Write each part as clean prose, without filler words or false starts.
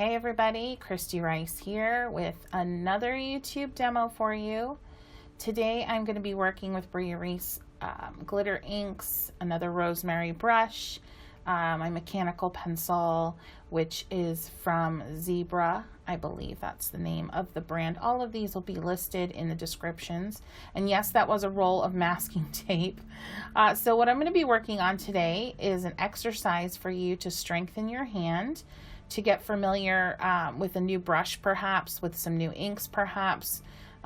Hey everybody, Kristy Rice here with another YouTube demo for you. Today I'm going to be working with Rice glitter inks, another rosemary brush, my mechanical pencil, which is from Zebra. I believe that's the name of the brand. All of these will be listed in the descriptions. And yes, that was a roll of masking tape. So what I'm going to be working on today is an exercise for you to strengthen your hand, to get familiar with a new brush perhaps, with some new inks perhaps.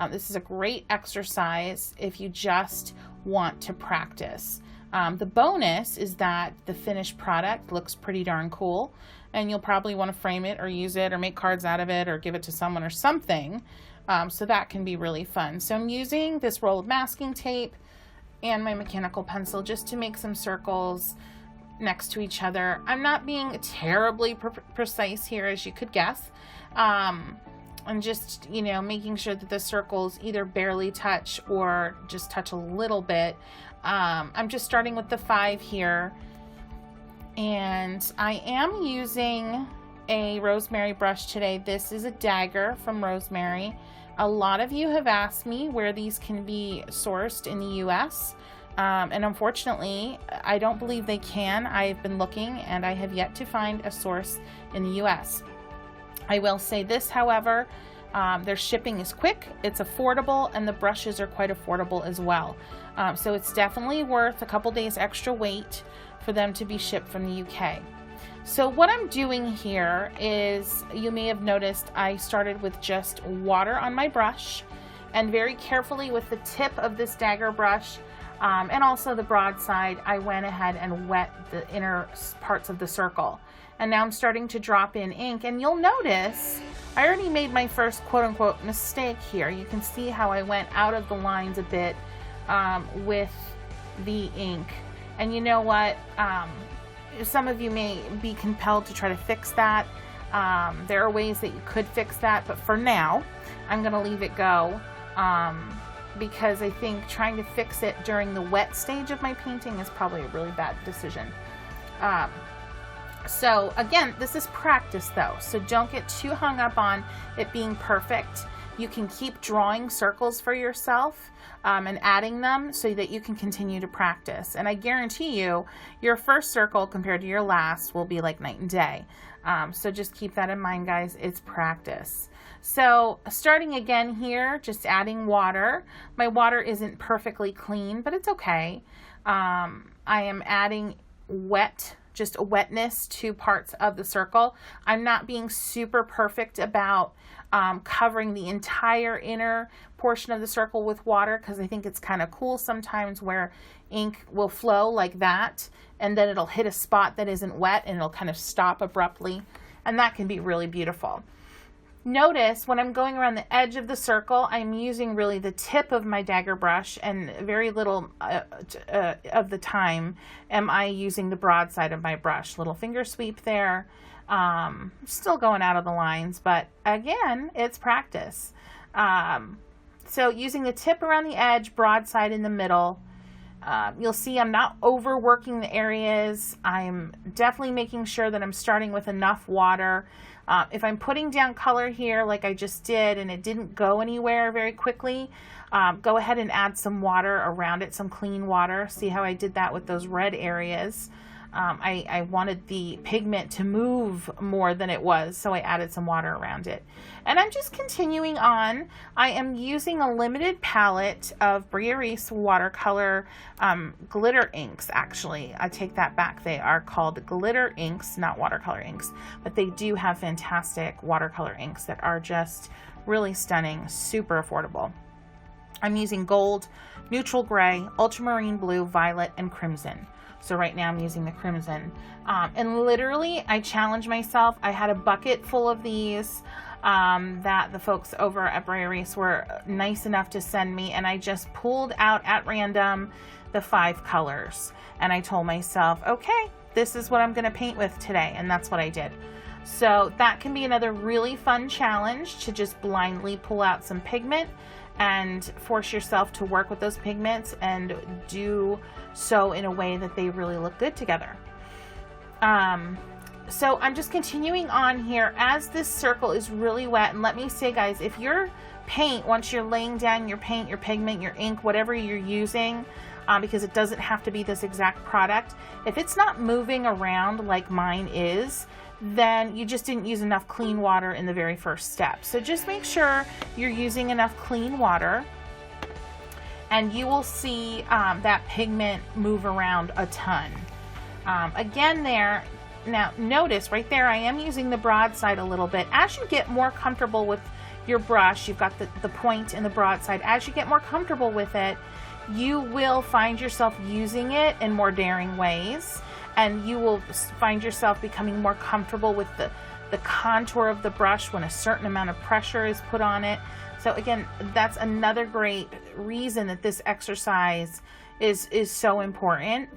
This is a great exercise if you just want to practice. The bonus is that the finished product looks pretty darn cool, and you'll probably want to frame it or use it or make cards out of it or give it to someone or something. So that can be really fun. So I'm using this roll of masking tape and my mechanical pencil just to make some circles next to each other. I'm not being terribly precise here, as you could guess. I'm just, making sure that the circles either barely touch or just touch a little bit. I'm just starting with the 5 here, and I am using a rosemary brush today. This is a dagger from Rosemary. A lot of you have asked me where these can be sourced in the US, and unfortunately I don't believe they can. I've been looking and I have yet to find a source in the US. I will say this, however, their shipping is quick, it's affordable, and the brushes are quite affordable as well. So it's definitely worth a couple days extra wait for them to be shipped from the UK. So what I'm doing here is, you may have noticed I started with just water on my brush, and very carefully with the tip of this dagger brush and also the broad side, I went ahead and wet the inner parts of the circle. And now I'm starting to drop in ink, and you'll notice I already made my first quote-unquote mistake here. You can see how I went out of the lines a bit with the ink. And you know what? Some of you may be compelled to try to fix that. There are ways that you could fix that, but for now, I'm going to leave it go because I think trying to fix it during the wet stage of my painting is probably a really bad decision. So again, this is practice though, so don't get too hung up on it being perfect. You can keep drawing circles for yourself and adding them so that you can continue to practice. And I guarantee you, your first circle compared to your last will be like night and day. So just keep that in mind, guys. It's practice. So starting again here, just adding water. My water isn't perfectly clean, but it's okay. I am adding just a wetness to parts of the circle. I'm not being super perfect about covering the entire inner portion of the circle with water, because I think it's kind of cool sometimes where ink will flow like that and then it'll hit a spot that isn't wet and it'll kind of stop abruptly, and that can be really beautiful. Notice when I'm going around the edge of the circle, I'm using really the tip of my dagger brush, and very little of the time am I using the broad side of my brush. Little finger sweep there. Still going out of the lines, but again, it's practice. So using the tip around the edge, broad side in the middle. You'll see I'm not overworking the areas. I'm definitely making sure that I'm starting with enough water. If I'm putting down color here like I just did and it didn't go anywhere very quickly, go ahead and add some water around it, some clean water. See how I did that with those red areas? I wanted the pigment to move more than it was, so I added some water around it. And I'm just continuing on. I am using a limited palette of Rice watercolor glitter inks, actually. I take that back. They are called glitter inks, not watercolor inks, but they do have fantastic watercolor inks that are just really stunning, super affordable. I'm using gold, neutral gray, ultramarine blue, violet, and crimson. So right now I'm using the crimson. And literally, I challenged myself. I had a bucket full of these that the folks over at Rice were nice enough to send me, and I just pulled out at random the 5 colors. And I told myself, okay, this is what I'm gonna paint with today, and that's what I did. So that can be another really fun challenge, to just blindly pull out some pigment and force yourself to work with those pigments and do so in a way that they really look good together. So I'm just continuing on here as this circle is really wet. And let me say, guys, if your paint, once you're laying down your paint, your pigment, your ink, whatever you're using, because it doesn't have to be this exact product, if it's not moving around like mine is, then you just didn't use enough clean water in the very first step. So just make sure you're using enough clean water, and you will see that pigment move around a ton. Again there, now notice right there, I am using the broad side a little bit. As you get more comfortable with your brush, you've got the point and the broad side. As you get more comfortable with it, you will find yourself using it in more daring ways, and you will find yourself becoming more comfortable with the contour of the brush when a certain amount of pressure is put on it. So again, that's another great reason that this exercise is so important.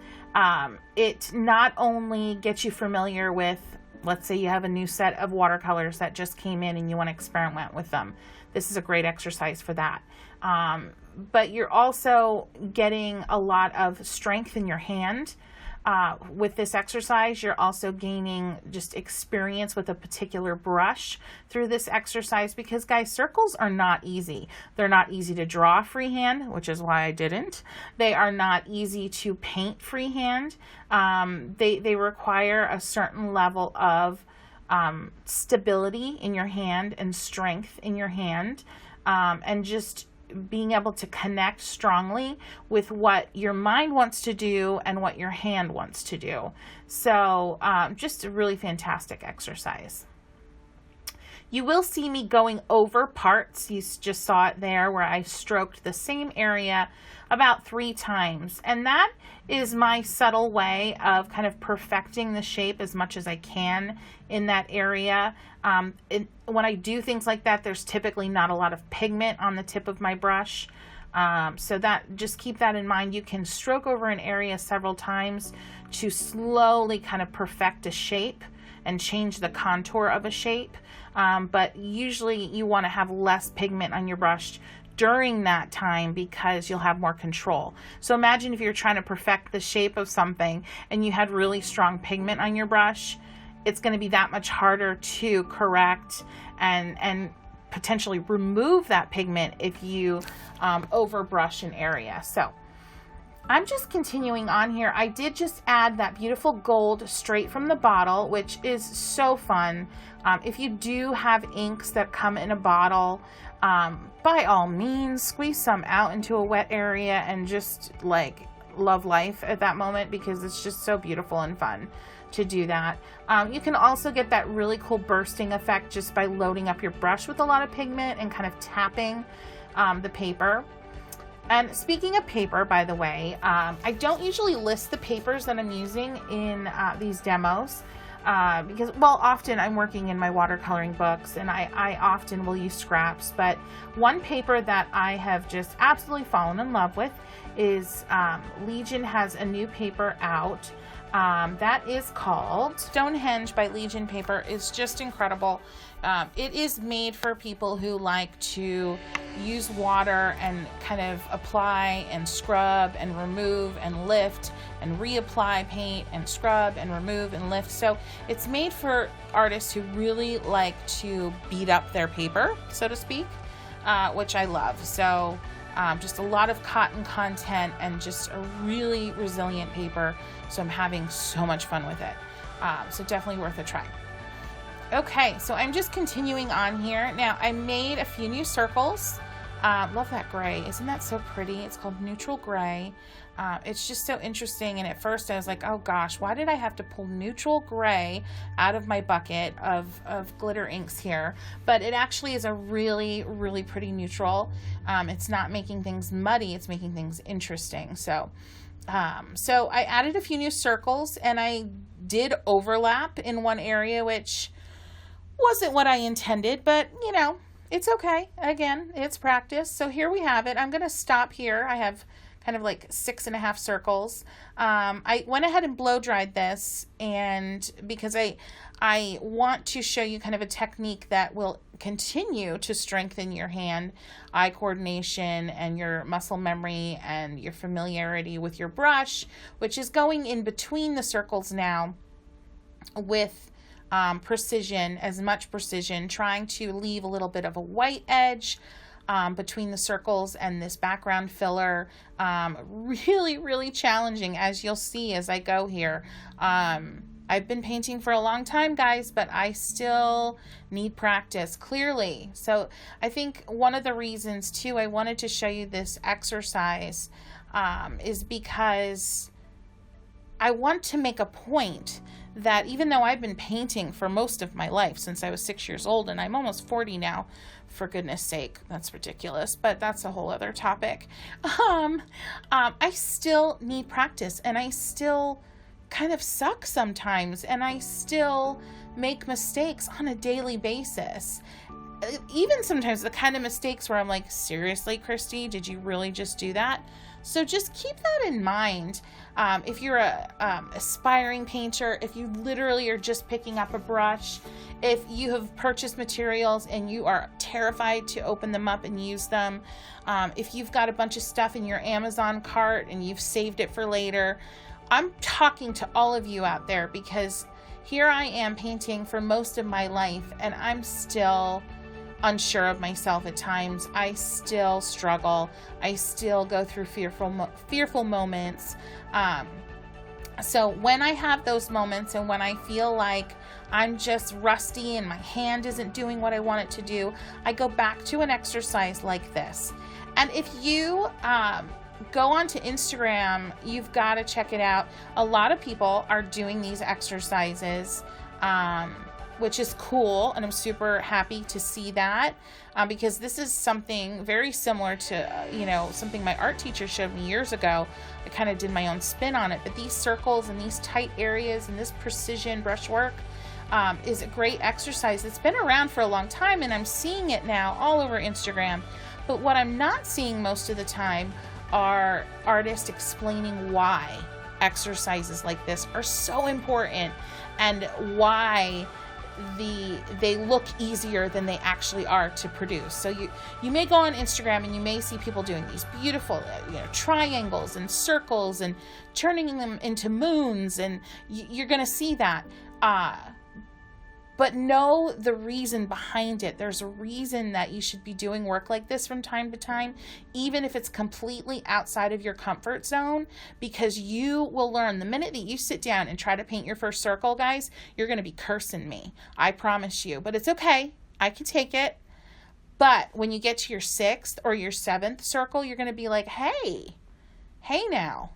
It not only gets you familiar with, let's say you have a new set of watercolors that just came in and you want to experiment with them. This is a great exercise for that. But you're also getting a lot of strength in your hand. With this exercise, you're also gaining just experience with a particular brush through this exercise, because guys, circles are not easy. They're not easy to draw freehand, which is why I didn't. They are not easy to paint freehand. They require a certain level of stability in your hand and strength in your hand, and just being able to connect strongly with what your mind wants to do and what your hand wants to do. So just a really fantastic exercise. You will see me going over parts. You just saw it there where I stroked the same area about 3 times. And that is my subtle way of kind of perfecting the shape as much as I can in that area. When I do things like that, there's typically not a lot of pigment on the tip of my brush. So that, just keep that in mind. You can stroke over an area several times to slowly kind of perfect a shape and change the contour of a shape. But usually you want to have less pigment on your brush during that time because you'll have more control. So imagine if you're trying to perfect the shape of something and you had really strong pigment on your brush, it's going to be that much harder to correct and potentially remove that pigment if you overbrush an area. So I'm just continuing on here. I did just add that beautiful gold straight from the bottle, which is so fun. If you do have inks that come in a bottle, by all means, squeeze some out into a wet area and just like love life at that moment, because it's just so beautiful and fun to do that. You can also get that really cool bursting effect just by loading up your brush with a lot of pigment and kind of tapping the paper. And speaking of paper, by the way, I don't usually list the papers that I'm using in these demos because, well, often I'm working in my watercoloring books and I often will use scraps. But one paper that I have just absolutely fallen in love with is Legion has a new paper out. That is called Stonehenge by Legion Paper. It's just incredible. It is made for people who like to use water and kind of apply and scrub and remove and lift and reapply paint and scrub and remove and lift. So it's made for artists who really like to beat up their paper, so to speak, which I love. So just a lot of cotton content and just a really resilient paper. So I'm having so much fun with it. So definitely worth a try. Okay, so I'm just continuing on here. Now I made a few new circles. Love that gray. Isn't that so pretty? It's called Neutral Gray. It's just so interesting. And at first I was like, oh gosh, why did I have to pull neutral gray out of my bucket of glitter inks here? But it actually is a really, really pretty neutral. It's not making things muddy. It's making things interesting. So I added a few new circles and I did overlap in one area, which wasn't what I intended, but you know, it's okay. Again, it's practice. So here we have it. I'm going to stop here. I have kind of like 6.5 circles. I went ahead and blow dried this, and because I want to show you kind of a technique that will continue to strengthen your hand-eye coordination and your muscle memory and your familiarity with your brush, which is going in between the circles now with precision, as much precision, trying to leave a little bit of a white edge between the circles and this background filler. Really, really challenging, as you'll see as I go here. I've been painting for a long time, guys, but I still need practice, clearly. So I think one of the reasons, too, I wanted to show you this exercise is because I want to make a point that even though I've been painting for most of my life, since I was 6 years old, and I'm almost 40 now, for goodness sake, that's ridiculous, but that's a whole other topic. I still need practice, and I still kind of suck sometimes, and I still make mistakes on a daily basis. Even sometimes the kind of mistakes where I'm like, seriously, Kristy, did you really just do that? So just keep that in mind. If you're a aspiring painter, if you literally are just picking up a brush, if you have purchased materials and you are terrified to open them up and use them, if you've got a bunch of stuff in your Amazon cart and you've saved it for later, I'm talking to all of you out there, because here I am painting for most of my life and I'm still unsure of myself at times. I still struggle. I still go through fearful moments. So when I have those moments and when I feel like I'm just rusty and my hand isn't doing what I want it to do, I go back to an exercise like this. And if you go onto Instagram, you've got to check it out. A lot of people are doing these exercises, which is cool, and I'm super happy to see that, because this is something very similar to, something my art teacher showed me years ago. I kind of did my own spin on it, but these circles and these tight areas and this precision brushwork is a great exercise. It's been around for a long time, and I'm seeing it now all over Instagram. But what I'm not seeing most of the time are artists explaining why exercises like this are so important and why they look easier than they actually are to produce. So you may go on Instagram and you may see people doing these beautiful triangles and circles and turning them into moons, and you're going to see that. But know the reason behind it. There's a reason that you should be doing work like this from time to time, even if it's completely outside of your comfort zone, because you will learn the minute that you sit down and try to paint your first circle, guys, you're going to be cursing me. I promise you. But it's okay. I can take it. But when you get to your 6th or your 7th circle, you're going to be like, hey now.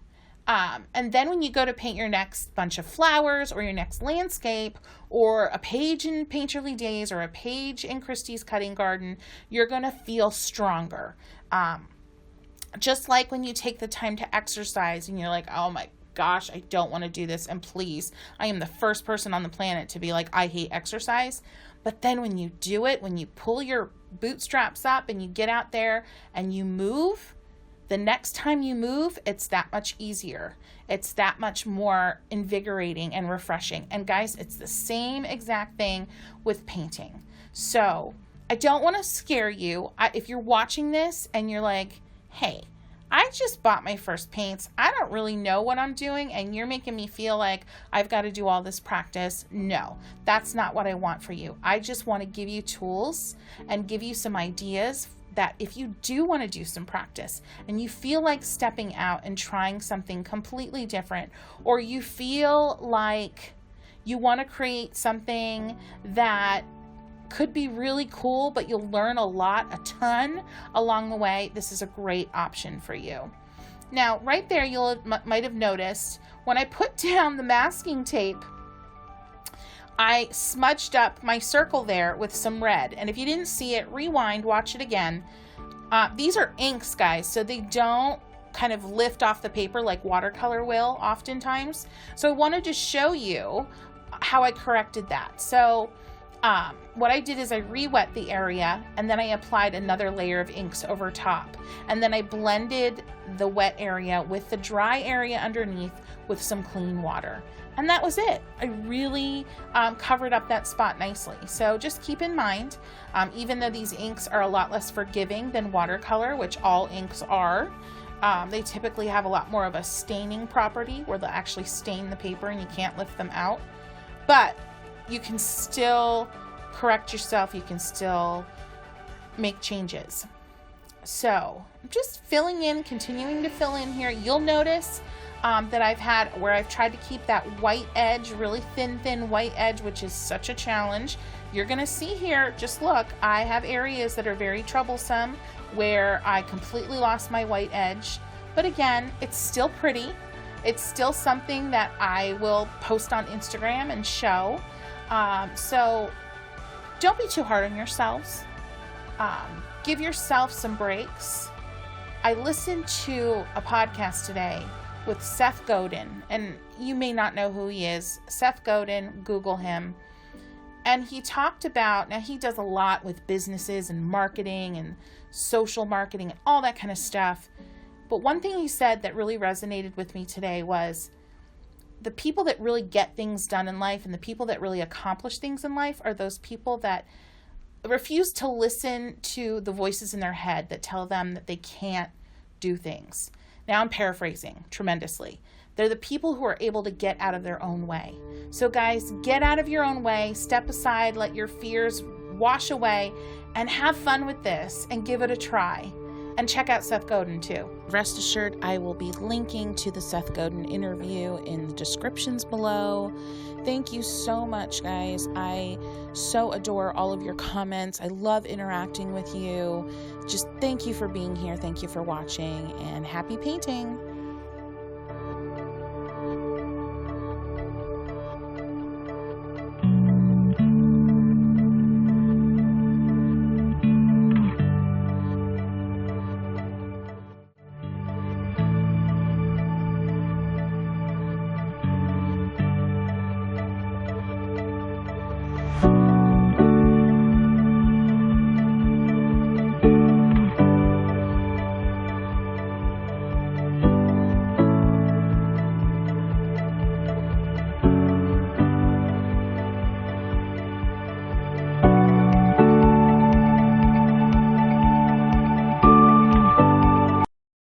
And then when you go to paint your next bunch of flowers or your next landscape or a page in Painterly Days or a page in Kristy's Cutting Garden, you're going to feel stronger. Just like when you take the time to exercise and you're like, oh my gosh, I don't want to do this. And please, I am the first person on the planet to be like, I hate exercise. But then when you do it, when you pull your bootstraps up and you get out there and you move, the next time you move, it's that much easier. It's that much more invigorating and refreshing. And guys, it's the same exact thing with painting. So I don't want to scare you. If you're watching this and you're like, hey, I just bought my first paints, I don't really know what I'm doing, and you're making me feel like I've got to do all this practice. No, that's not what I want for you. I just want to give you tools and give you some ideas that if you do want to do some practice and you feel like stepping out and trying something completely different, or you feel like you want to create something that could be really cool, but you'll learn a ton along the way, this is a great option for you. Now, right there, might have noticed when I put down the masking tape, I smudged up my circle there with some red. And if you didn't see it, rewind, watch it again. These are inks, guys, so they don't kind of lift off the paper like watercolor will oftentimes. So I wanted to show you how I corrected that. So what I did is I re-wet the area, and then I applied another layer of inks over top. And then I blended the wet area with the dry area underneath with some clean water. And that was it. I really covered up that spot nicely. So just keep in mind, even though these inks are a lot less forgiving than watercolor, which all inks are, they typically have a lot more of a staining property where they'll actually stain the paper and you can't lift them out. But you can still correct yourself. You can still make changes. So I'm just filling in, continuing to fill in here. You'll notice that I've had where I've tried to keep that white edge, really thin white edge, which is such a challenge. You're gonna see here, just look, I have areas that are very troublesome where I completely lost my white edge. But again, it's still pretty. It's still something that I will post on Instagram and show. So don't be too hard on yourselves. Give yourself some breaks. I listened to a podcast today with Seth Godin, and you may not know who he is. Seth Godin, Google him. And he talked about, now he does a lot with businesses and marketing and social marketing and all that kind of stuff. But one thing he said that really resonated with me today was the people that really get things done in life and the people that really accomplish things in life are those people that refuse to listen to the voices in their head that tell them that they can't do things. Now I'm paraphrasing tremendously. They're the people who are able to get out of their own way. So guys, get out of your own way, step aside, let your fears wash away, and have fun with this and give it a try. And check out Seth Godin too. Rest assured, I will be linking to the Seth Godin interview in the descriptions below. Thank you so much, guys. I so adore all of your comments. I love interacting with you. Just thank you for being here. Thank you for watching, and happy painting.